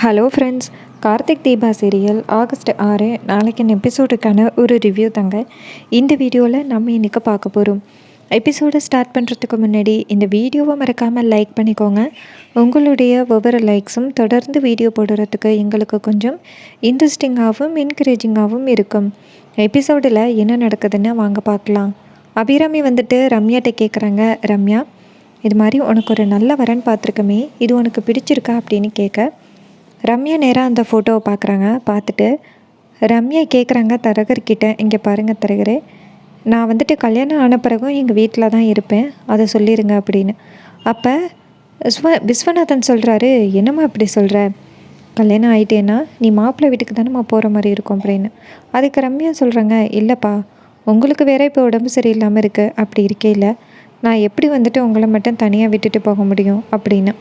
Hello friends, Karthik Deepa serial August 6 நாளைக்கு எபிசோடுக்கான ஒரு review தாங்க இந்த வீடியோவில் நம்ம இன்றைக்கி பார்க்க போகிறோம். எபிசோடை ஸ்டார்ட் பண்ணுறதுக்கு முன்னாடி இந்த வீடியோவை மறக்காமல் லைக் பண்ணிக்கோங்க. உங்களுடைய ஒவ்வொரு லைக்ஸும் தொடர்ந்து வீடியோ போடுறதுக்கு எங்களுக்கு கொஞ்சம் இன்ட்ரெஸ்டிங்காகவும் என்கரேஜிங்காகவும் இருக்கும். எபிசோடில் என்ன நடக்குதுன்னு வாங்க பார்க்கலாம். அபிராமி வந்துட்டு ரம்யாட்ட கேட்குறாங்க, ரம்யா இது மாதிரி உனக்கு ஒரு நல்ல வரன் பார்த்துருக்கமே, இது உனக்கு பிடிச்சிருக்கா அப்படின்னு கேட்க ரம்யா நேராக அந்த ஃபோட்டோவை பார்க்குறாங்க. பார்த்துட்டு ரம்யா கேட்குறாங்க தரகர்கிட்ட, இங்கே பாருங்கள் தரகரே, நான் வந்துட்டு கல்யாணம் ஆன பிறகும் எங்கள் வீட்டில் தான் இருப்பேன், அதை சொல்லிடுங்க அப்படின்னு. அப்போ விஸ்வநாதன் சொல்கிறாரு, என்னம்மா இப்படி சொல்கிற, கல்யாணம் ஆகிட்டேன்னா நீ மாப்பிள்ளை வீட்டுக்கு தானேம்மா போகிற மாதிரி இருக்கும் அப்படின்னு. அதுக்கு ரம்யா சொல்கிறாங்க, இல்லைப்பா உங்களுக்கு வேற இப்போ உடம்பு சரியில்லாமல் இருக்குது, அப்படி இருக்கையில் நான் எப்படி வந்துட்டு உங்களை மட்டும் தனியாக விட்டுட்டு போக முடியும் அப்படின்னு.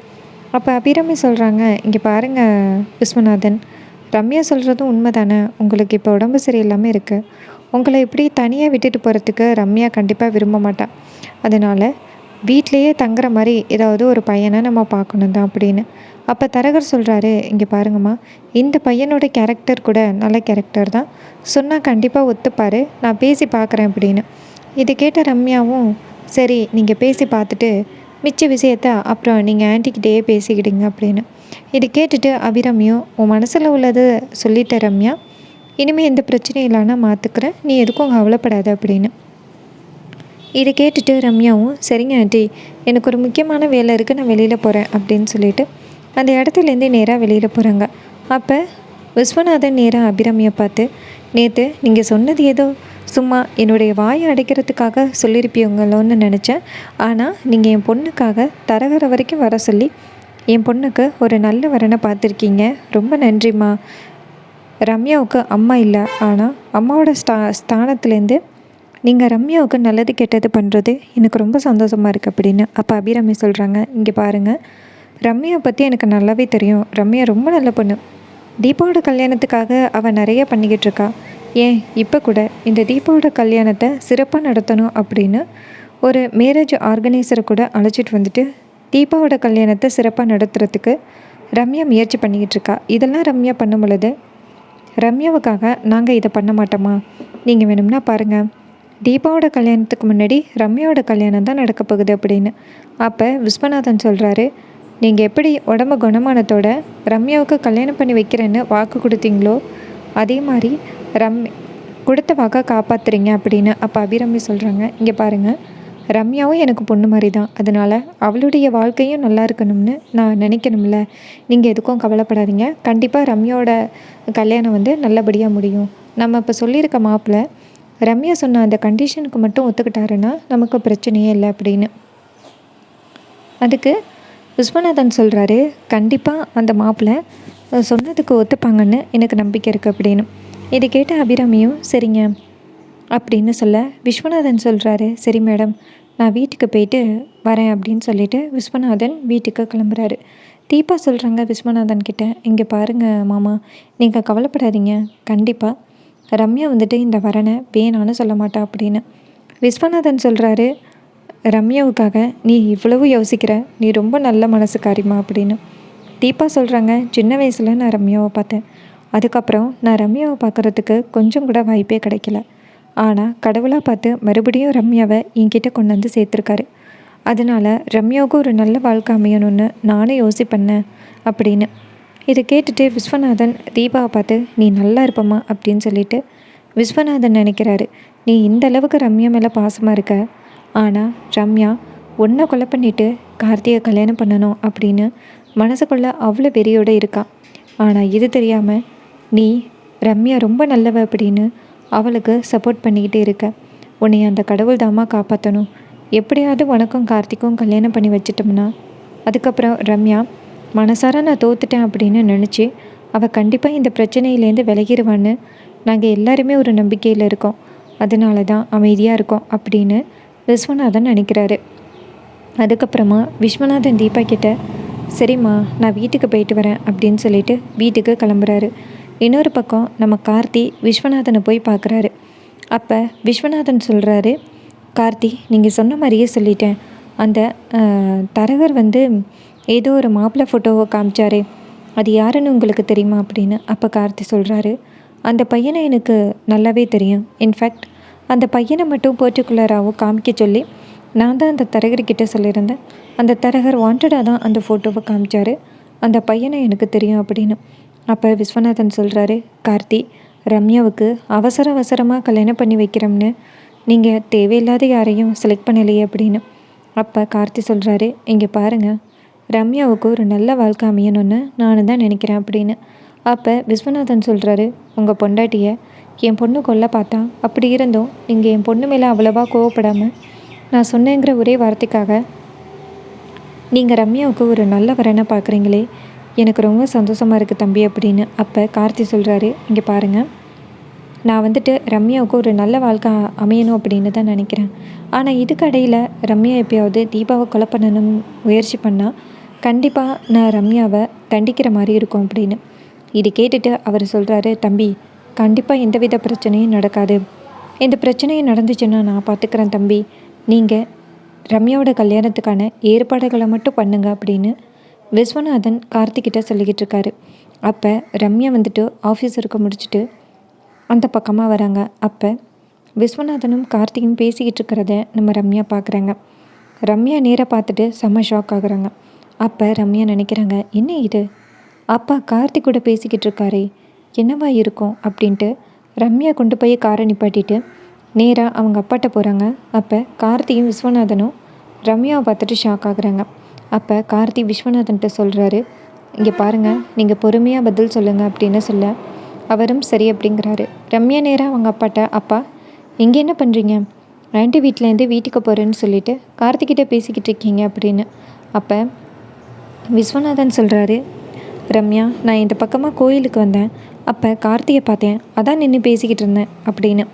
அப்போ அபிராமி சொல்கிறாங்க, இங்கே பாருங்கள் விஸ்வநாதன், ரம்யா சொல்கிறதும் உண்மை தானே, உங்களுக்கு இப்போ உடம்பு சரியில்லாமல் இருக்குது, உங்களை இப்படி தனியாக விட்டுட்டு போகிறதுக்கு ரம்யா கண்டிப்பாக விரும்ப மாட்டான், அதனால் வீட்லேயே தங்குற மாதிரி ஏதாவது ஒரு பையனை நம்ம பார்க்கணும் தான் அப்படின்னு. அப்போ தரகர் சொல்கிறாரு, இங்கே பாருங்கம்மா, இந்த பையனோட கேரக்டர் கூட நல்ல கேரக்டர் தான், சொன்னால் கண்டிப்பாக ஒத்துப்பார், நான் பேசி பார்க்குறேன் அப்படின்னு. இதை கேட்ட ரம்யாவும், சரி நீங்கள் பேசி பார்த்துட்டு மிச்ச விஷயத்த அப்புறம் நீங்கள் ஆன்ட்டிக்கிட்டே பேசிக்கிட்டீங்க அப்படின்னு. இது கேட்டுட்டு அபிராமியும், உன் மனசில் உள்ளது சொல்லிட்ட ரம்யா, இனிமேல் எந்த பிரச்சனையும் இல்லைன்னா மாற்றுக்கிறேன், நீ எதுக்கும் கவலைப்படாத அப்படின்னு. இதை கேட்டுட்டு ரம்யாவும், சரிங்க ஆண்டி, எனக்கு ஒரு முக்கியமான வேலை இருக்குது, நான் வெளியில் போகிறேன் அப்படின்னு சொல்லிட்டு அந்த இடத்துலேருந்தே நேராக வெளியில் போகிறாங்க. அப்போ விஸ்வநாதன் நேராக அபிராமியை பார்த்து, நேற்று நீங்கள் சொன்னது ஏதோ சும்மா என்னுடைய வாயை அடைக்கிறதுக்காக சொல்லியிருப்பீங்களோன்னு நினச்சேன், ஆனால் நீங்கள் என் பொண்ணுக்காக தரகரை வரைக்கும் வர சொல்லி என் பொண்ணுக்கு ஒரு நல்ல வரனை பார்த்துருக்கீங்க, ரொம்ப நன்றிம்மா. ரம்யாவுக்கு அம்மா இல்லை, ஆனால் அம்மாவோட ஸ்தானத்துலேருந்து நீங்கள் ரம்யாவுக்கு நல்லது கெட்டது பண்ணுறது எனக்கு ரொம்ப சந்தோஷமாக இருக்குது அப்படின்னு. அப்போ அபிராமி சொல்கிறாங்க, இங்கே பாருங்கள், ரம்யாவை பற்றி எனக்கு நல்லாவே தெரியும், ரம்யா ரொம்ப நல்ல பொண்ணு, தீபாவோட கல்யாணத்துக்காக அவள் நிறைய பண்ணிக்கிட்டு இருக்கா, ஏன் இப்போ கூட இந்த தீபாவோட கல்யாணத்தை சிறப்பாக நடத்தணும் அப்படின்னு ஒரு மேரேஜ் ஆர்கனைசரை கூட அழைச்சிட்டு வந்துட்டு தீபாவோட கல்யாணத்தை சிறப்பாக நடத்துறதுக்கு ரம்யா முயற்சி பண்ணிக்கிட்டு இருக்கா. இதெல்லாம் ரம்யா பண்ணும் பொழுது ரம்யாவுக்காக நாங்கள் இதை பண்ண மாட்டோமா, நீங்கள் வேணும்னா பாருங்கள், தீபாவோட கல்யாணத்துக்கு முன்னாடி ரம்யாவோட கல்யாணம் தான் நடக்க போகுது அப்படின்னு. அப்போ விஸ்வநாதன் சொல்கிறாரு, நீங்கள் எப்படி உடம்பு குணமானத்தோட ரம்யாவுக்கு கல்யாணம் பண்ணி வைக்கிறேன்னு வாக்கு கொடுத்தீங்களோ அதே மாதிரி கொடுத்த வாக்கை காப்பாற்றுறீங்க அப்படின்னு. அப்போ அபிராமி சொல்கிறாங்க, இங்கே பாருங்கள், ரம்யாவும் எனக்கு பொண்ணு மாதிரி தான், அதனால் அவளுடைய வாழ்க்கையும் நல்லா இருக்கணும்னு நான் நினைக்கணும்ல, நீங்கள் எதுக்கும் கவலைப்படாதீங்க, கண்டிப்பாக ரம்யாவோட கல்யாணம் வந்து நல்லபடியாக முடியும், நம்ம இப்போ சொல்லியிருக்க மாப்பிள்ளை ரம்யா சொன்ன அந்த கண்டிஷனுக்கு மட்டும் ஒத்துக்கிட்டாருன்னா நமக்கு பிரச்சனையே இல்லை அப்படின்னு. அதுக்கு விஸ்வநாதன் சொல்கிறாரு, கண்டிப்பாக அந்த மாப்பிள்ளை சொன்னதுக்கு ஒத்துப்பாங்கன்னு எனக்கு நம்பிக்கை இருக்குது அப்படின்னு. இதை கேட்ட அபிராமியும் சரிங்க அப்படின்னு சொல்ல விஸ்வநாதன் சொல்கிறாரு, சரி மேடம், நான் வீட்டுக்கு போயிட்டு வரேன் அப்படின்னு சொல்லிட்டு விஸ்வநாதன் வீட்டுக்கு கிளம்புறாரு. தீபா சொல்கிறாங்க விஸ்வநாதன் கிட்ட, இங்கே பாருங்கள் மாமா, நீங்கள் கவலைப்படாதீங்க, கண்டிப்பாக ரம்யா வந்துட்டு இந்த வரனை வேணான்னு சொல்ல மாட்டா அப்படின்னு. விஸ்வநாதன் சொல்கிறாரு, ரம்யாவுக்காக நீ இவ்வளவு யோசிக்கிற, நீ ரொம்ப நல்ல மனசுக்காரிமா அப்படின்னு. தீபா சொல்கிறாங்க, சின்ன வயசில் நான் ரம்யாவை பார்த்தேன், அதுக்கப்புறம் நான் ரம்யாவை பார்க்குறதுக்கு கொஞ்சம் கூட வாய்ப்பே கிடைக்கல, ஆனால் கடவுளாக பார்த்து மறுபடியும் ரம்யாவை என்கிட்ட கொண்டு வந்து சேர்த்துருக்காரு, அதனால் ரம்யாவுக்கு ஒரு நல்ல வாழ்க்கை அமையணும்னு நானே யோசிப்பேன் அப்படின்னு. இதை கேட்டுட்டு விஸ்வநாதன் தீபாவை பார்த்து, நீ நல்லா இருப்பம்மா அப்படின்னு சொல்லிட்டு விஸ்வநாதன் நினைக்கிறாரு, நீ இந்த அளவுக்கு ரம்யா மேலே பாசமாக இருக்க, ஆனால் ரம்யா ஒன்றை கொலை பண்ணிவிட்டு கார்த்திகை கல்யாணம் பண்ணணும் அப்படின்னு மனசுக்குள்ளே அவ்வளோ வெறியோடு இருக்கா, ஆனால் இது தெரியாமல் நீ ரம்யா ரொம்ப நல்லவ அப்படின்னு அவளுக்கு சப்போர்ட் பண்ணிக்கிட்டே இருக்க, உன்னை அந்த கடவுள் தாமா காப்பாற்றணும், எப்படியாவது உனக்கும் கார்த்திக்கும் கல்யாணம் பண்ணி வச்சிட்டோம்னா அதுக்கப்புறம் ரம்யா மனசார நான் தோத்துட்டேன் அப்படின்னு நினச்சி அவள் கண்டிப்பாக இந்த பிரச்சனையிலேருந்து விலகிடுவான்னு நாங்கள் எல்லாருமே ஒரு நம்பிக்கையில் இருக்கோம், அதனால தான் அமைதியாக இருக்கோம் அப்படின்னு விஸ்வநாதன் நினைக்கிறாரு. அதுக்கப்புறமா விஸ்வநாதன் தீபா கிட்ட, சரிம்மா நான் வீட்டுக்கு போயிட்டு வரேன் அப்படின்னு சொல்லிட்டு வீட்டுக்கு கிளம்புறாரு. இன்னொரு பக்கம் நம்ம கார்த்தி விஸ்வநாதனை போய் பார்க்குறாரு. அப்போ விஸ்வநாதன் சொல்கிறாரு, கார்த்தி நீங்கள் சொன்ன மாதிரியே சொல்லிட்டேன், அந்த தரகர் வந்து ஏதோ ஒரு மாப்பிள்ளை ஃபோட்டோவை காமிச்சாரே, அது யாருன்னு உங்களுக்கு தெரியுமா அப்படின்னு. அப்போ கார்த்தி சொல்கிறாரு, அந்த பையனை எனக்கு நல்லாவே தெரியும். இன்ஃபேக்ட் அந்த பையனை மட்டும் பர்டிகுலராகவும் காமிக்க சொல்லி நான் தான் அந்த தரகர்கிட்ட சொல்லியிருந்தேன். அந்த தரகர் வாண்டடாக தான் அந்த ஃபோட்டோவை காமிச்சார். அந்த பையனை எனக்கு தெரியும் அப்படின்னு. அப்போ விஸ்வநாதன் சொல்கிறாரு, கார்த்தி, ரம்யாவுக்கு அவசரமாக கல்யாணம் பண்ணி வைக்கிறோம்னு நீங்கள் தேவையில்லாத யாரையும் செலக்ட் பண்ணலையே அப்படின்னு. அப்போ கார்த்தி சொல்கிறாரு, இங்கே பாருங்கள், ரம்யாவுக்கு ஒரு நல்ல வாழ்க்கை அமையணும்னு நானும் தான் நினைக்கிறேன் அப்படின்னு. அப்போ விஸ்வநாதன் சொல்கிறாரு, உங்கள் பொண்டாட்டியை என் பொண்ணு கொல்ல பார்த்தா, அப்படி இருந்தும் நீங்கள் என் பொண்ணு மேலே அவ்வளவா கோவப்படாமல் நான் சொன்னேங்கிற ஒரே வார்த்தைக்காக நீங்கள் ரம்யாவுக்கு ஒரு நல்ல வரனை பார்க்குறீங்களே, எனக்கு ரொம்ப சந்தோஷமாக இருக்குது தம்பி அப்படின்னு. அப்போ கார்த்தி சொல்கிறாரு, இங்கே பாருங்கள், நான் வந்துட்டு ரம்யாவுக்கு ஒரு நல்ல வாழ்க்கை அமையணும் அப்படின்னு தான் நினைக்கிறேன். ஆனால் இதுக்கு இடையில் ரம்யா எப்பயாவது தீபாவை கொலை பண்ணணும்னு முயற்சி பண்ணால் கண்டிப்பாக நான் ரம்யாவை தண்டிக்கிற மாதிரி இருக்கும் அப்படின்னு. இது கேட்டுட்டு அவர் சொல்கிறாரு, தம்பி, கண்டிப்பாக எந்தவித பிரச்சனையும் நடக்காது. இந்த பிரச்சனையும் நடந்துச்சுன்னா நான் பார்த்துக்கிறேன் தம்பி. நீங்கள் ரம்யாவோட கல்யாணத்துக்கான ஏற்பாடுகளை மட்டும் பண்ணுங்க அப்படின்னு விஸ்வநாதன் கார்த்திகிட்ட சொல்லிக்கிட்டு இருக்காரு. அப்போ ரம்யா வந்துட்டு ஆஃபீஸ் இருக்க முடிச்சுட்டு அந்த பக்கமாக வராங்க. அப்போ விஸ்வநாதனும் கார்த்தியும் பேசிக்கிட்டு இருக்கிறத நம்ம ரம்யா பார்க்குறாங்க. ரம்யா நேராக பார்த்துட்டு செம்ம ஷாக் ஆகுறாங்க. அப்போ ரம்யா நினைக்கிறாங்க, என்ன இது, அப்பா கார்த்திக் கூட பேசிக்கிட்டு இருக்காரே, என்னவா இருக்கும் அப்படின்ட்டு ரம்யா கொண்டு போய் காரை நிப்பாட்டிட்டு நேராக அவங்க அப்பாட்ட போகிறாங்க. அப்போ கார்த்தியும் விஸ்வநாதனும் ரம்யாவை பார்த்துட்டு ஷாக் ஆகுறாங்க. அப்போ கார்த்தி விஸ்வநாதன்கிட்ட சொல்கிறாரு, இங்கே பாருங்கள், நீங்கள் பொறுமையாக பதில் சொல்லுங்கள் அப்படின்னு சொல்ல அவரும் சரி அப்படிங்கிறாரு. ரம்யா நேராக அவங்க அப்பாட்ட, அப்பா, இங்கே என்ன பண்ணுறீங்க, ஆண்டி வீட்டிலேருந்து வீட்டுக்கு போகிறேன்னு சொல்லிவிட்டு கார்த்திகிட்ட பேசிக்கிட்டு இருக்கீங்க அப்படின்னு. அப்போ விஸ்வநாதன் சொல்கிறாரு, ரம்யா, நான் இந்த பக்கமாக கோயிலுக்கு வந்தேன், அப்போ கார்த்தியை பார்த்தேன், அதான் நின்று பேசிக்கிட்டு இருந்தேன் அப்படின்னு.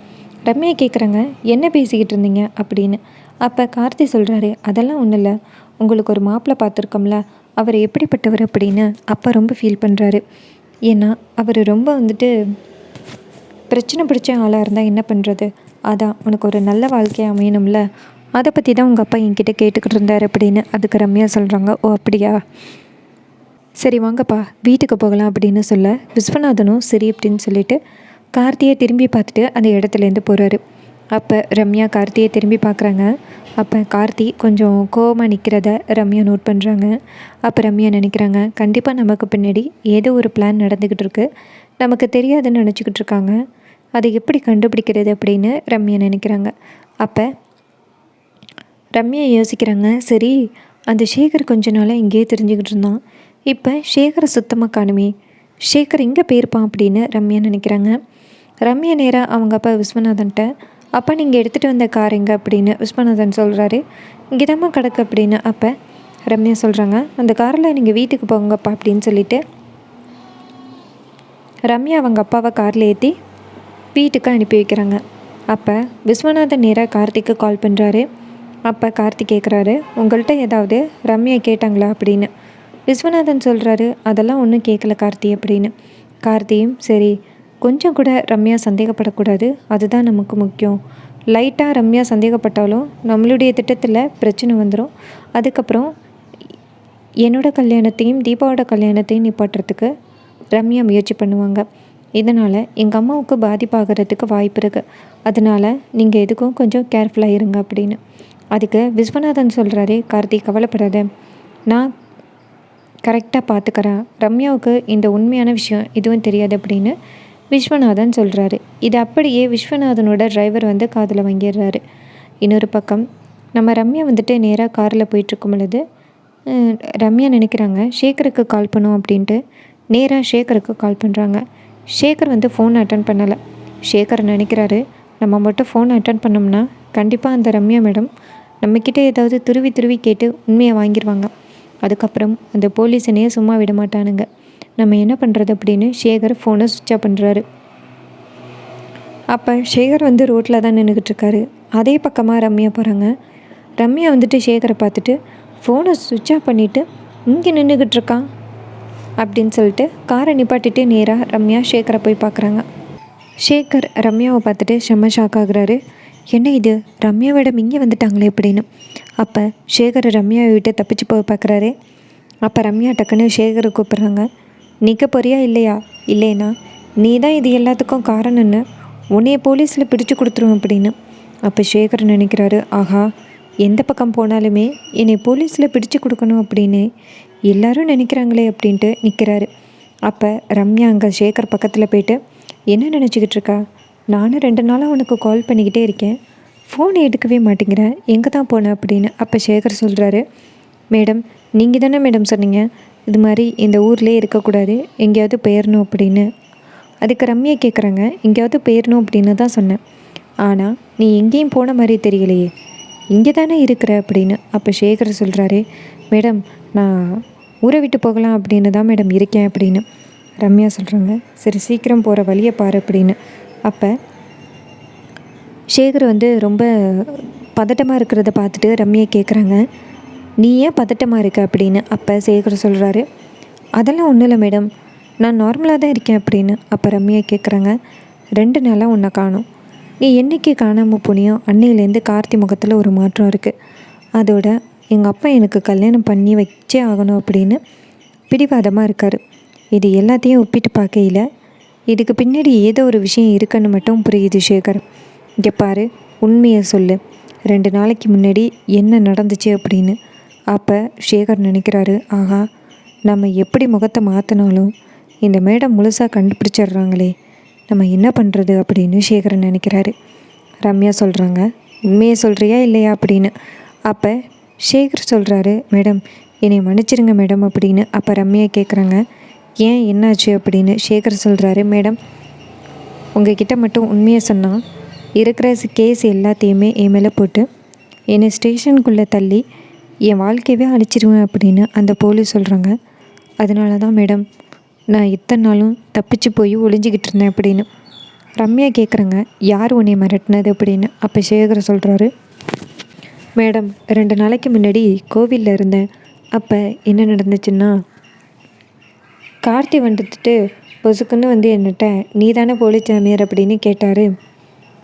ரம்யா கேட்குறாங்க, என்ன பேசிக்கிட்டு இருந்தீங்க அப்படின்னு. அப்போ கார்த்தி சொல்கிறாரு, அதெல்லாம் ஒன்றும் இல்லை, உங்களுக்கு ஒரு மாப்பிள்ளை பார்த்துருக்கோம்ல, அவர் எப்படிப்பட்டவர் அப்படின்னு அப்பா ரொம்ப ஃபீல் பண்ணுறாரு. ஏன்னா அவர் ரொம்ப வந்துட்டு பிரச்சனை பிடிச்ச ஆளாக இருந்தால் என்ன பண்ணுறது, அதான் உனக்கு ஒரு நல்ல வாழ்க்கையை அமையணும்ல, அதை பற்றி தான் உங்கள் அப்பா என்கிட்ட கேட்டுக்கிட்டு இருந்தார் அப்படின்னு. அதுக்கு ரம்யா சொல்கிறாங்க, ஓ அப்படியா, சரி வாங்கப்பா வீட்டுக்கு போகலாம் அப்படின்னு சொல்ல விஸ்வநாதனும் சரி அப்படின்னு சொல்லிட்டு கார்த்தியை திரும்பி பார்த்துட்டு அந்த இடத்துலேருந்து போகிறாரு. அப்போ ரம்யா கார்த்தியை திரும்பி பார்க்குறாங்க. அப்போ கார்த்தி கொஞ்சம் கோவமாக நிற்கிறத ரம்யா நோட் பண்ணுறாங்க. அப்போ ரம்யா நினைக்கிறாங்க, கண்டிப்பாக நமக்கு பின்னாடி ஏதோ ஒரு பிளான் நடந்துக்கிட்டு இருக்கு, நமக்கு தெரியாதுன்னு நினச்சிக்கிட்டு இருக்காங்க, அதை எப்படி கண்டுபிடிக்கிறது அப்படின்னு ரம்யா நினைக்கிறாங்க. அப்போ ரம்யா யோசிக்கிறாங்க, சரி அந்த சேகர் கொஞ்ச நாளாக இங்கேயே தெரிஞ்சுக்கிட்டு இருந்தான், இப்போ சேகரை சுத்தமாக காணுமே, சேகர் இங்கே போயிருப்பான் அப்படின்னு ரம்யா நினைக்கிறாங்க. ரம்யா நேராக அவங்க அப்பா விஸ்வநாதன்ட்ட, அப்பா நீங்கள் எடுத்துகிட்டு வந்த கார் எங்கே அப்படின்னு விஸ்வநாதன் சொல்கிறாரு. இங்கே தாம்மா கிடக்கு அப்படின்னு. அப்போ ரம்யா சொல்கிறாங்க, அந்த காரில் நீங்கள் வீட்டுக்கு போங்கப்பா அப்படின்னு சொல்லிட்டு ரம்யா அவங்க அப்பாவை காரில் ஏற்றி வீட்டுக்கு அனுப்பி வைக்கிறாங்க. அப்போ விஸ்வநாதன் நேராக கார்த்திக்கு கால் பண்ணுறாரு. அப்போ கார்த்திக் கேட்குறாரு, உங்கள்கிட்ட ஏதாவது ரம்யா கேட்டாங்களா அப்படின்னு. விஸ்வநாதன் சொல்கிறாரு, அதெல்லாம் ஒன்றும் கேட்கல கார்த்தி அப்படின்னு. கார்த்தியும் சரி, கொஞ்சம் கூட ரம்யா சந்தேகப்படக்கூடாது, அதுதான் நமக்கு முக்கியம், லைட்டாக ரம்யா சந்தேகப்பட்டாலும் நம்மளுடைய திட்டத்தில் பிரச்சனை வந்துடும், அதுக்கப்புறம் என்னோடய கல்யாணத்தையும் தீபாவோட கல்யாணத்தையும் நிப்பாட்டுறதுக்கு ரம்யா முயற்சி பண்ணுவாங்க, இதனால் எங்கள் அம்மாவுக்கு பாதிப்பாகிறதுக்கு வாய்ப்பு இருக்குது, அதனால் நீங்கள் எதுக்கும் கொஞ்சம் கேர்ஃபுல்லாக இருங்க அப்படின்னு. அதுக்கு விஸ்வநாதன் சொல்கிறாரே, கார்த்திக் கவலைப்படாத, நான் கரெக்டாக பார்த்துக்கிறேன், ரம்யாவுக்கு இந்த உண்மையான விஷயம் எதுவும் தெரியாது அப்படின்னு விஸ்வநாதன் சொல்கிறாரு. இது அப்படியே விஸ்வநாதனோட டிரைவர் வந்து காதில் வாங்கிடுறாரு. இன்னொரு பக்கம் நம்ம ரம்யா வந்துட்டு நேராக காரில் போயிட்டுருக்கும் பொழுது ரம்யா நினைக்கிறாங்க, சேகருக்கு கால் பண்ணோம் அப்படின்ட்டு நேராக சேகருக்கு கால் பண்ணுறாங்க. சேகர் வந்து ஃபோன் அட்டன் பண்ணலை. சேகர் நினைக்கிறாரு, நம்ம மட்டும் ஃபோன் அட்டன் பண்ணோம்னா கண்டிப்பாக அந்த ரம்யா மேடம் நம்மக்கிட்ட ஏதாவது துருவி கேட்டு உண்மையை வாங்கிடுவாங்க, அதுக்கப்புறம் அந்த போலீஸனையே சும்மா விட மாட்டானுங்க, நம்ம என்ன பண்ணுறது அப்படின்னு சேகர் ஃபோனை சுவிட்ச் ஆஃப் பண்ணுறாரு. அப்போ சேகர் வந்து ரோட்டில் தான் நின்றுக்கிட்டு இருக்காரு. அதே பக்கமாக ரம்யா போகிறாங்க. ரம்யா வந்துட்டு சேகரை பார்த்துட்டு ஃபோனை சுவிட்ச் ஆஃப் பண்ணிவிட்டு இங்கே நின்றுக்கிட்டு இருக்கான் அப்படின்னு சொல்லிட்டு காரை நிப்பாட்டிட்டு நேராக ரம்யா சேகரை போய் பார்க்குறாங்க. சேகர் ரம்யாவை பார்த்துட்டு செம்ம ஷாக் ஆகுறாரு. என்ன இது, ரம்யாவிடம் இங்கே வந்துட்டாங்களே அப்படின்னு. அப்போ சேகர் ரம்யாவை விட்டு தப்பிச்சு போய் பார்க்குறாரு. அப்போ ரம்யா டக்குன்னு சேகரை கூப்பிட்றாங்க. நிற்க போறியா இல்லையா? இல்லைனா நீ தான் இது எல்லாத்துக்கும் காரணம்னு உன்னைய போலீஸில் பிடிச்சு கொடுத்துரும் அப்படின்னு. அப்போ சேகர் நினைக்கிறாரு, ஆஹா, எந்த பக்கம் போனாலுமே என்னை போலீஸில் பிடிச்சு கொடுக்கணும் அப்படின்னு எல்லாரும் நினைக்கிறாங்களே அப்படின்ட்டு நிற்கிறாரு. அப்போ ரம்யா அங்கே சேகர் பக்கத்தில் போயிட்டு, என்ன நினச்சிக்கிட்டு இருக்கா? நானும் 2 நாளாக உனக்கு கால் பண்ணிக்கிட்டே இருக்கேன், ஃபோன் எடுக்கவே மாட்டேங்கிறேன், எங்கே தான் போனேன் அப்படின்னு. அப்போ சேகர் சொல்கிறாரு, மேடம் நீங்கள் தானே மேடம் சொன்னீங்க இது மாதிரி இந்த ஊர்லேயே இருக்கக்கூடாது, எங்கேயாவது போயிடணும் அப்படின்னு. அதுக்கு ரம்யா கேட்குறாங்க, எங்கேயாவது போயிடணும் அப்படின்னு தான் சொன்னேன், ஆனால் நீ எங்கேயும் போன மாதிரி தெரியலையே, இங்கே தானே இருக்கிற அப்படின்னு. அப்போ சேகர் சொல்கிறாரு, மேடம் நான் ஊரை விட்டு போகலாம் அப்படின்னு தான் மேடம் இருக்கேன் அப்படின்னு. ரம்யா சொல்கிறாங்க, சரி சீக்கிரம் போகிற வழியை பாரு அப்படின்னு. அப்போ சேகர் ரொம்ப பதட்டமாக இருக்கிறத பார்த்துட்டு ரம்யா கேட்குறாங்க, நீ ஏன் பதட்டமாக இருக்க அப்படின்னு. அப்போ சேகர் சொல்கிறாரு, அதெல்லாம் ஒன்றும் இல்லை மேடம், நான் நார்மலாக தான் இருக்கேன் அப்படின்னு. அப்போ ரம்யா கேட்குறாங்க, 2 நாளாக உன்னை காணோம், நீ என்றைக்கு காணாமல் போனியோ அன்னையிலேருந்து கார்த்தி முகத்தில் ஒரு மாற்றம் இருக்குது. அதோட எங்கள் அப்பா எனக்கு கல்யாணம் பண்ணி வச்சே ஆகணும் அப்படின்னு பிடிவாதமாக இருக்கார். இது எல்லாத்தையும் ஒப்பிட்டு பார்க்கையில் இதுக்கு பின்னாடி ஏதோ ஒரு விஷயம் இருக்குன்னு மட்டும் புரியுது சேகர். இங்கே பாரு, உண்மையை சொல்லு, 2 நாளைக்கு முன்னாடி என்ன நடந்துச்சு அப்படின்னு. அப்போ சேகர் நினைக்கிறாரு, ஆஹா, நம்ம எப்படி முகத்தை மாற்றினாலும் இந்த மேடம் முழுசாக கண்டுபிடிச்சிடுறாங்களே, நம்ம என்ன பண்ணுறது அப்படின்னு சேகரன் நினைக்கிறாரு. ரம்யா சொல்கிறாங்க, உண்மையை சொல்கிறியா இல்லையா அப்படின்னு. அப்போ சேகர் சொல்கிறாரு, மேடம் என்னை மன்னிச்சிருங்க மேடம் அப்படின்னு. அப்போ ரம்யா கேட்குறாங்க, ஏன் என்னாச்சு அப்படின்னு. சேகர் சொல்கிறாரு, மேடம் உங்ககிட்ட மட்டும் உண்மையை சொன்னால் இருக்கிற கேஸ் எல்லாத்தையுமே என் மேலே போட்டு என்னை ஸ்டேஷனுக்குள்ளே தள்ளி என் வாழ்க்கையவே அழிச்சிடுவேன் அப்படின்னு அந்த போலீஸ் சொல்கிறாங்க. அதனால தான் மேடம் நான் இத்தனை நாளும் தப்பிச்சு போய் ஒளிஞ்சிக்கிட்டு இருந்தேன் அப்படின்னு. ரம்யா கேட்குறாங்க, யார் உன்னை மிரட்டினது அப்படின்னு. அப்போ சேகர் சொல்கிறாரு, மேடம் 2 நாளைக்கு முன்னாடி கோவிலில் இருந்தேன். அப்போ என்ன நடந்துச்சுன்னா, கார்த்தி வந்துட்டு பொசுக்குன்னு என்னட்ட நீ தானே போலீஸ் சாமியார் அப்படின்னு கேட்டார்.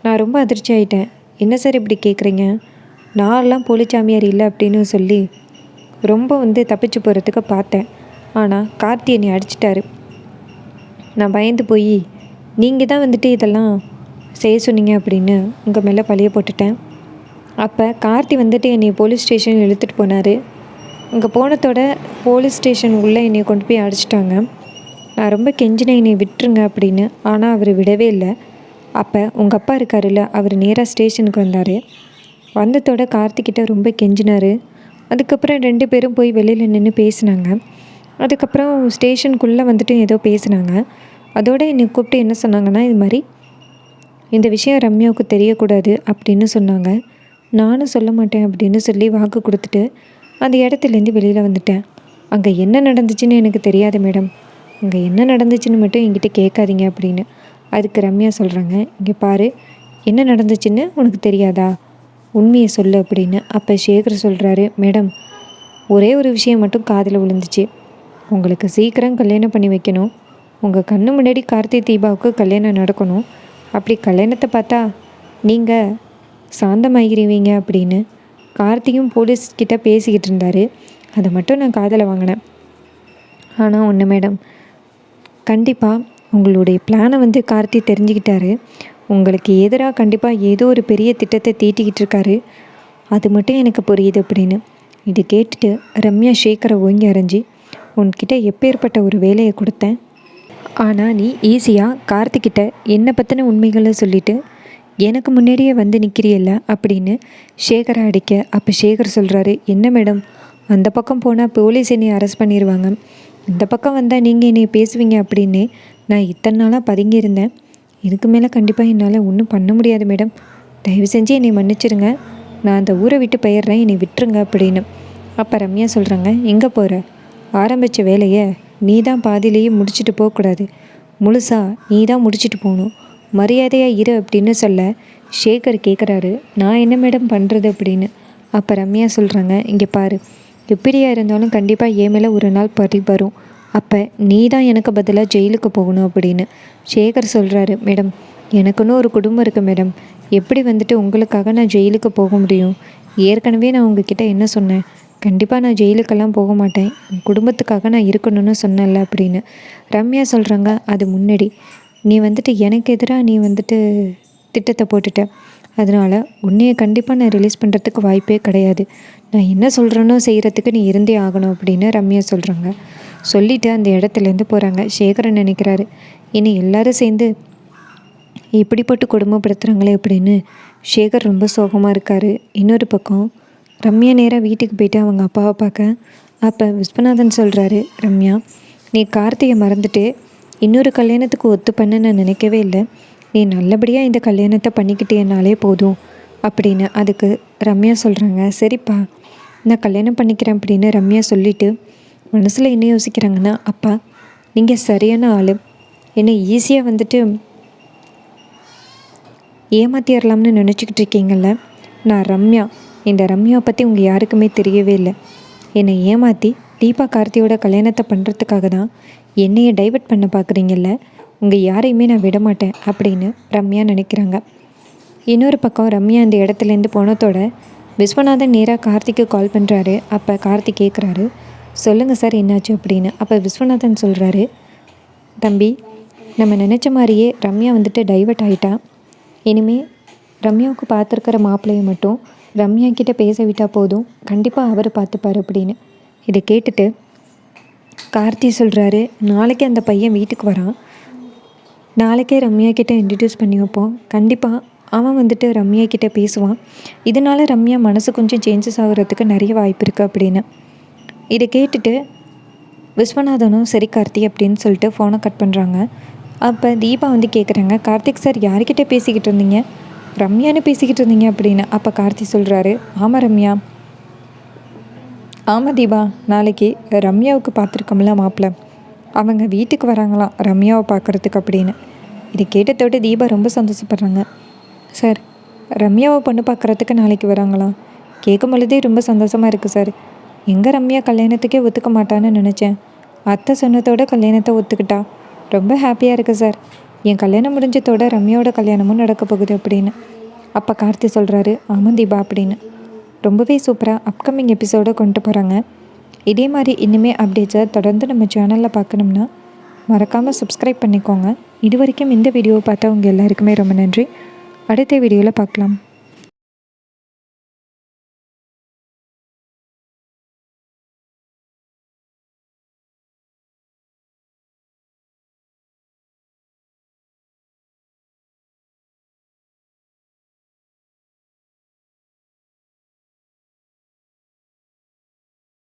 நான் ரொம்ப அதிர்ச்சி ஆகிட்டேன். என்ன சார் இப்படி கேட்குறீங்க, நான்லாம் போலீஸ் சாமியார் இல்லை அப்படின்னு சொல்லி ரொம்ப தப்பிச்சு போகிறதுக்கு பார்த்தேன். ஆனால் கார்த்தி என்னை அடிச்சிட்டாரு. நான் பயந்து போய் நீங்கள் தான் இதெல்லாம் செய்ய சொன்னீங்க அப்படின்னு உங்கள் மேலே பழிய போட்டுட்டேன். அப்போ கார்த்தி என்னை போலீஸ் ஸ்டேஷன் இழுத்துட்டு போனார். அங்கே போனதோட போலீஸ் ஸ்டேஷன் உள்ளே என்னை கொண்டு போய் அடிச்சிட்டாங்க. நான் ரொம்ப கெஞ்சினேன், என்னை விட்டுருங்க அப்படின்னு. ஆனால் அவர் விடவே இல்லை. அப்போ உங்கள் அப்பா இருக்காருல்ல, அவர் நேராக ஸ்டேஷனுக்கு வந்தார். வந்ததோட கார்த்திக்கிட்ட ரொம்ப கெஞ்சினார். அதுக்கப்புறம் 2 பேரும் போய் வெளியில் நின்று பேசினாங்க. அதுக்கப்புறம் ஸ்டேஷனுக்குள்ளே ஏதோ பேசினாங்க. அதோடு என்னை கூப்பிட்டு என்ன சொன்னாங்கன்னா, இது மாதிரி இந்த விஷயம் ரம்யாவுக்கு தெரியக்கூடாது அப்படின்னு சொன்னாங்க. நானும் சொல்ல மாட்டேன் அப்படின்னு சொல்லி வாக்கு கொடுத்துட்டு அந்த இடத்துலேருந்து வெளியில் வந்துட்டேன். அங்கே என்ன நடந்துச்சுன்னு எனக்கு தெரியாது மேடம், அங்கே என்ன நடந்துச்சுன்னு மட்டும் என்கிட்ட கேட்காதீங்க அப்படின்னு. அதுக்கு ரம்யா சொல்கிறாங்க, இங்கே பாரு, என்ன நடந்துச்சுன்னு உனக்கு தெரியாதா, உண்மையை சொல்லு அப்படின்னு. அப்போ சேகர் சொல்கிறாரு, மேடம் ஒரே ஒரு விஷயம் மட்டும் காதில் விழுந்துச்சு, உங்களுக்கு சீக்கிரம் கல்யாணம் பண்ணி வைக்கணும், உங்கள் கண்ணு முன்னாடி கார்த்தி தீபாவுக்கு கல்யாணம் நடக்கணும், அப்படி கல்யாணத்தை பார்த்தா நீங்கள் சாந்தமாகிடுவீங்க அப்படின்னு கார்த்தியும் போலீஸ்கிட்ட பேசிக்கிட்டு இருந்தார். அதை மட்டும் நான் காதில் வாங்கினேன். ஆனால் ஒன்று மேடம், கண்டிப்பாக உங்களுடைய பிளானை கார்த்தி தெரிஞ்சுக்கிட்டாரு. உங்களுக்கு எதிராக கண்டிப்பாக ஏதோ ஒரு பெரிய திட்டத்தை தீட்டிக்கிட்டு இருக்காரு, அது மட்டும் எனக்கு புரியுது அப்படின்னு. இது கேட்டுட்டு ரம்யா சேகரை ஓங்கி அரைஞ்சி, உன்கிட்ட எப்பேற்பட்ட ஒரு வேலையை கொடுத்தேன், ஆனால் நீ ஈஸியாக கார்த்திக்கிட்ட என்னை பற்றின உண்மைகளை சொல்லிவிட்டு எனக்கு முன்னாடியே நிற்கிறியல்ல அப்படின்னு சேகரை அடிக்க. அப்போ சேகர் சொல்கிறாரு, என்ன மேடம், அந்த பக்கம் போனால் போலீஸ் என்னை அரெஸ்ட் பண்ணிடுவாங்க, இந்த பக்கம் வந்தால் நீங்கள் என்னை பேசுவீங்க அப்படின்னு நான் இத்தனை நாளாக பதுங்கியிருந்தேன். இதுக்கு மேலே கண்டிப்பாக என்னால் ஒன்றும் பண்ண முடியாது மேடம், தயவு செஞ்சு என்னை மன்னிச்சிடுங்க, நான் அந்த ஊரை விட்டு போயிடுறேன், என்னை விட்டுருங்க அப்படின்னு. அப்போ ரம்யா சொல்கிறாங்க, எங்கே போகிற, ஆரம்பித்த வேலையை நீ தான் பாதியிலேயே முடிச்சுட்டு போகக்கூடாது, முழுசாக நீ தான் முடிச்சுட்டு போகணும், மரியாதையாக இரு அப்படின்னு சொல்ல சேகர் கேட்குறாரு, நான் என்ன மேடம் பண்ணுறது அப்படின்னு. அப்போ ரம்யா சொல்கிறாங்க, இங்கே பாரு, எப்படியா இருந்தாலும் கண்டிப்பாக என் மேலே ஒரு நாள் பறி வரும், அப்போ நீ தான் எனக்கு பதிலாக ஜெயிலுக்கு போகணும் அப்படின்னு. சேகர் சொல்கிறாரு, மேடம் எனக்குன்னு ஒரு குடும்பம் இருக்குது மேடம், எப்படி உங்களுக்காக நான் ஜெயிலுக்கு போக முடியும், ஏற்கனவே நான் உங்ககிட்ட என்ன சொன்னேன், கண்டிப்பாக நான் ஜெயிலுக்கெல்லாம் போக மாட்டேன், என் குடும்பத்துக்காக நான் இருக்கணும்னு சொன்னேன்ல அப்படின்னு. ரம்யா சொல்கிறாங்க, அது முன்னாடி நீ வந்துட்டு எனக்கு எதிராக நீ வந்துட்டு திட்டத்தை போட்டுட்ட, அதனால் உன்னைய கண்டிப்பாக நான் ரிலீஸ் பண்ணுறதுக்கு வாய்ப்பே கிடையாது. நான் என்ன சொல்கிறேனோ செய்கிறதுக்கு நீ இருந்தே ஆகணும் அப்படின்னு ரம்யா சொல்கிறாங்க. சொல்லிவிட்டு அந்த இடத்துலேருந்து போகிறாங்க. சேகரன் நினைக்கிறாரு, இனி எல்லாரும் சேர்ந்து இப்படி போட்டு கொடுமைப்படுத்துகிறாங்களே அப்படின்னு. சேகர் ரொம்ப சோகமாக இருக்கார். இன்னொரு பக்கம் ரம்யா நேராக வீட்டுக்கு போயிட்டு அவங்க அப்பாவை பார்க்க, அப்போ விஸ்வநாதன் சொல்கிறாரு, ரம்யா நீ கார்த்திகை மறந்துட்டு இன்னொரு கல்யாணத்துக்கு ஒத்து பண்ண நான் நினைக்கவே இல்லை, நீ நல்லபடியாக இந்த கல்யாணத்தை பண்ணிக்கிட்டேனாலே போதும் அப்படின்னு. அதுக்கு ரம்யா சொல்கிறாங்க, சரிப்பா நான் கல்யாணம் பண்ணிக்கிறேன் அப்படின்னு ரம்யா சொல்லிவிட்டு மனசில் என்ன யோசிக்கிறாங்கன்னா, அப்பா நீங்கள் சரியான ஆள், என்னை ஈஸியாக வந்துட்டு ஏமாத்திடலாம்னு நினச்சிக்கிட்டு இருக்கீங்கள்ல. நான் ரம்யா, இந்த ரம்யாவை பற்றி உங்கள் யாருக்குமே தெரியவே இல்லை. என்னை ஏமாற்றி தீபா கார்த்தியோட கல்யாணத்தை பண்ணுறதுக்காக தான் என்னையை டைவர்ட் பண்ண பார்க்குறீங்கல்ல, உங்கள் யாரையுமே நான் விட மாட்டேன் அப்படின்னு ரம்யா நினைக்கிறாங்க. இன்னொரு பக்கம் ரம்யா அந்த இடத்துலேருந்து போனதோட விஸ்வநாதன் நேராக கார்த்திக்கு கால் பண்ணுறாரு. அப்போ கார்த்திக் கேட்குறாரு, சொல்லுங்கள் சார் என்னாச்சு அப்படின்னு. அப்போ விஸ்வநாதன் சொல்கிறாரு, தம்பி நம்ம நினச்ச மாதிரியே ரம்யா வந்துட்டு டைவர்ட் ஆகிட்டா, இனிமேல் ரம்யாவுக்கு பார்த்துருக்கிற மாப்பிள்ளையை மட்டும் ரம்யா கிட்டே பேச விட்டால் போதும், கண்டிப்பாக அவர் பார்த்துப்பார் அப்படின்னு. இதை கேட்டுட்டு கார்த்தி சொல்கிறாரு, நாளைக்கு அந்த பையன் வீட்டுக்கு வரான், நாளைக்கே ரம்யா கிட்டே இன்ட்ரடியூஸ் பண்ணி வைப்போம், கண்டிப்பாக அவன் வந்துட்டு ரம்யா கிட்டே பேசுவான், இதனால் ரம்யா மனசு கொஞ்சம் சேஞ்சஸ் ஆகுறதுக்கு நிறைய வாய்ப்பு இருக்குது அப்படின்னு. இதை கேட்டுட்டு விஸ்வநாதனும் சரி கார்த்தி அப்படின்னு சொல்லிட்டு ஃபோனை கட் பண்ணுறாங்க. அப்போ தீபா வந்து கேட்குறாங்க, கார்த்திக் சார் யார்கிட்ட பேசிக்கிட்டு இருந்தீங்க, ரம்யான்னு பேசிக்கிட்டு இருந்தீங்க அப்படின்னு. அப்போ கார்த்தி சொல்கிறாரு, ஆமாம் ரம்யா, ஆமாம் தீபா, நாளைக்கு ரம்யாவுக்கு பார்த்துருக்கோம்ல மாப்பிள்ளை, அவங்க வீட்டுக்கு வராங்களாம் ரம்யாவை பார்க்குறதுக்கு அப்படின்னு. இதை கேட்டதோட தீபா ரொம்ப சந்தோஷப்படுறாங்க. சார் ரம்யாவை பொண்ணு பார்க்குறதுக்கு நாளைக்கு வராங்களாம், கேட்கும் பொழுதே ரொம்ப சந்தோஷமாக இருக்குது சார். எங்கே ரம்யா கல்யாணத்துக்கே ஒத்துக்க மாட்டான்னு நினச்சேன், அத்தை சொன்னதோட கல்யாணத்தை ஒத்துக்கிட்டா, ரொம்ப ஹாப்பியாக இருக்குது சார். என் கல்யாணம் முடிஞ்சதோட ரம்யாவோட கல்யாணமும் நடக்க போகுது அப்படின்னு. அப்போ கார்த்தி சொல்கிறாரு, ஆமாம் தீபா அப்படின்னு. ரொம்பவே சூப்பராக அப்கமிங் எபிசோடை கொண்டு போகிறாங்க. இதே மாதிரி இனிமேல் அப்டேட்ஸை தொடர்ந்து நம்ம சேனலில் பார்க்கணும்னா மறக்காமல் சப்ஸ்கிரைப் பண்ணிக்கோங்க. இது வரைக்கும் இந்த வீடியோவை பார்த்தவங்க எல்லாருக்குமே ரொம்ப நன்றி. அடுத்த வீடியோவில் பார்க்கலாம்.